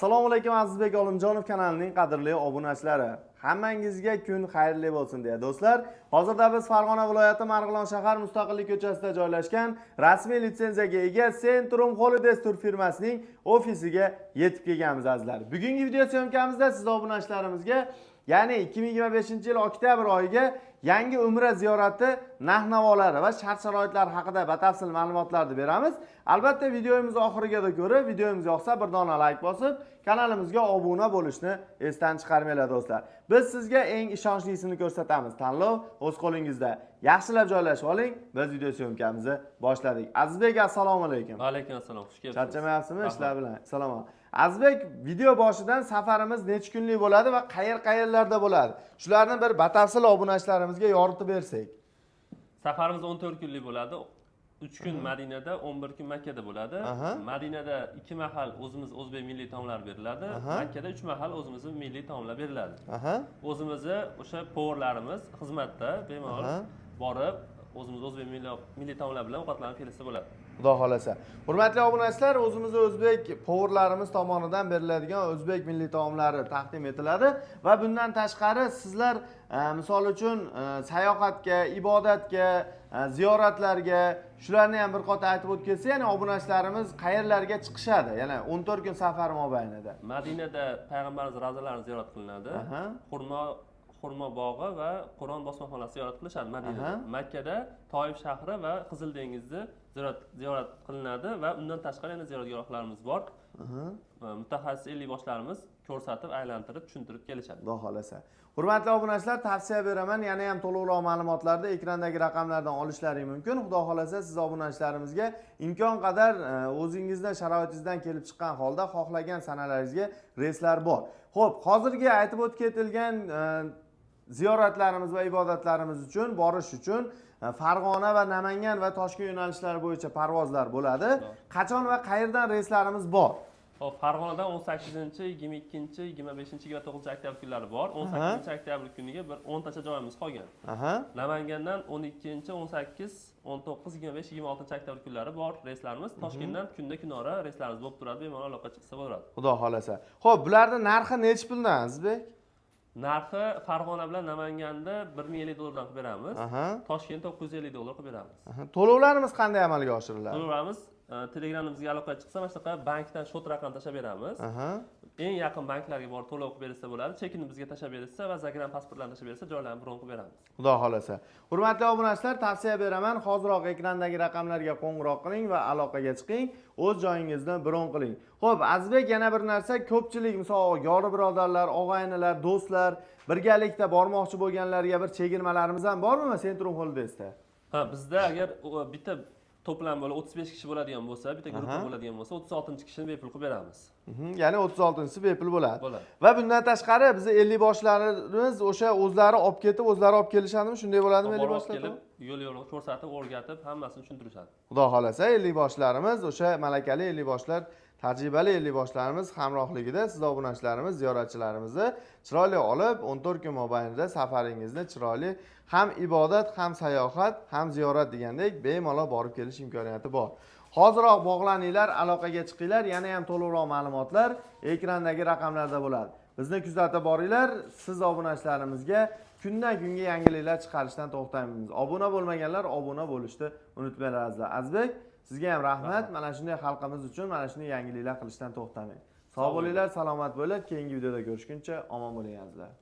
Assalomu alaykum Azizbek Olimjonov kanalining qadrli obunachilari. Hammangizga kun xayrli bo'lsin deya do'stlar. Hozirda biz Farg'ona viloyati Marg'ilon shahar Mustaqillik ko'chasida joylashgan rasmiy litsenziyaga ega Centrum Holidays tur firmasining ofisiga yetib kelganmiz azizlar. Bugungi video syomkamizda siz obunachilarimizga, ya'ni 2025-yil oktyabr oyiga yangi umra ziyorati narx-navolari va shart-sharoitlari haqida batafsil ma'lumotlarni beramiz. Albatta videomiz oxiriga ko'rib, videomiz yoqsa bir dona like bosib, kanalimizga obuna bo'lishni esdan chiqarmanglar do'stlar. Biz sizga eng ishonchlisini ko'rsatamiz. Tanlov o'z qo'lingizda. Yaxshilab joylashib oling. Biz video syomkamizni boshladik. Azizbek, assalomu alaykum. Va alaykum assalom. Xush kelibsiz. Charchamayapsizmi ishlar bilan? Salom. Azizbek, video boshidan safarimiz necha kunlik bo'ladi va qayerlarda bo'ladi? Shularni bir batafsil obunachilarimizga yoritib bersak. Safarimiz 14 kunlik bo'ladi. 3 kun Madinada, 11 kun Makkada bo'ladi. Madinada 2 mahal o'zimiz o'zbek milliy taomlari beriladi. Makkada 3 mahal o'zimizning milliy taomlar beriladi. O'zimizni o'sha powerlarimiz xizmatda bemalol borib, o'zimiz o'zbek milliy taomlar bilan ovqatlanib kelsa bo'ladi. Xudo xolasa. Hurmatli obunachilar, o'zimiz o'zbek powerlarimiz tomonidan beriladigan o'zbek milliy taomlari taqdim etiladi va bundan tashqari sizlar misol uchun sayohatga, ibodatga, ziyoratlarga shularni ham bir qota aytib o'tsa, ya'ni obunachilarimiz qayerlarga chiqishadi? Yana 14 kun safar mobaynida. Madinada payg'ambarimiz ravzalarini ziyorat qilinadi. Xurmo bog'i va Qur'on bosmaxonasi ziyorat qilishadi Madinada. Makkada Toyib shahri va Qizil dengizni ziyorat qilinadi va undan tashqari yana ziyoratgohlarimiz bor. Mutaxassis 50 boshlarimiz ko'rsatib, aylantirib, tushuntirib kelishadi. Xudo xolasa. Hurmatli obunachilar, tavsiya beraman, yana ham to'liqroq ma'lumotlarni ekrandagi raqamlardan olishlaring mumkin. Xudo xolasa, siz obunachilarimizga imkon qadar o'zingizdan, sharoitingizdan kelib chiqqan holda xohlagan sanalaringizga reyslar bor. Xo'p, hozirgi aytib o'tgan ziyoratlarimiz va ibodatlarimiz uchun, borish uchun Farg'ona va Namangan va Toshkent yo'nalishlari bo'yicha parvozlar bo'ladi. Qachon va qayerdan reyslarimiz bor? Hop, Farg'onadan 18-chi, 22-chi, 25-chi, 29-oktyabr kunlari bor. 18-oktyabr kuniga bir 10 tacha joyimiz qolgan. Namangandan 12-chi, 18, 19, 25, 26-oktyabr kunlari bor reyslarimiz. Toshkentdan kunda kunora reyslarimiz bo'lib turadi, bemalol aloqa chiqsa bo'ladi. Xudo xolasa. Xo'p, bularning narxi necha puldan, Azizbek? Narxi Farg'ona bilan Namanganda $1050 qilib beramiz. Toshkentda $950 qilib beramiz. To'lovlarimiz qanday amalga oshiriladi? To'lovlarimiz Telegramimizga aloqa chiqsa, mana shunaqa bankdan shot raqam tashlab beramiz. Eng yaqin banklarga borib to'lov qilib bersa bo'ladi. Chekinni bizga tashlab bersa va Zagram pasportlarni tashlab bersa, joylarni bron qilib beramiz. Xudo xolasa. Hurmatli obunachilar, tavsiya beraman, hoziroq ekrandagi raqamlarga qo'ng'iroq qiling va aloqaga chiqing, o'z joyingizni bron qiling. Xo'p, Azizbek, yana bir narsa, ko'pchilik, misol yori birodarlar, og'aynilar, do'stlar birgalikda bormoqchi bo'lganlarga bir chegirmalarimiz ham bormi Centrum Holidaysda? Bizda agar bitta to'plam bo'lib 35 kishi bo'ladigan bo'lsa, bitta guruh bo'ladigan bo'lsa, 36-kishini bepul qilib beramiz. Ya'ni 36-si bepul bo'ladi. Va bundan tashqari bizni 50 boshlarimiz o'sha o'zlari olib ketib, o'zlari olib kelishadimi? Shunday bo'ladimi 50 boshlar? Kelib, yo'l ko'rsatib, o'rgatib, hammasini tushuntirishadi. Xudo xolasa, 50 boshlarimiz, o'sha malakali 50 boshlar, tajribali 50 boshlarimiz hamrohligida siz obunachilarimiz, ziyoratchilarimizni chiroyli olib, 14 kun mobaynida safaringizni chiroyli ham ibodat, ham sayohat, ham ziyorat degandek bemalol borib kelish imkoniyati bor. Hozirroq bog'laninglar, aloqaga chiqinglar, yana ham to'liqroq ma'lumotlar ekrandagi raqamlarda bo'ladi. Bizni kuzatib boringlar, siz obunachilarimizga kundan kunga yangiliklar chiqarishdan to'xtamaymiz. Obuna bo'lmaganlar obuna bo'lishni unutmanglar azizlar. Azizbek, sizga ham rahmat. Mana shunday xalqimiz uchun mana shunday yangiliklar qilishdan to'xtamang. Sog' bo'linglar, salomat bo'linglar. Keyingi videoda ko'rishguncha omon bo'ling azizlar.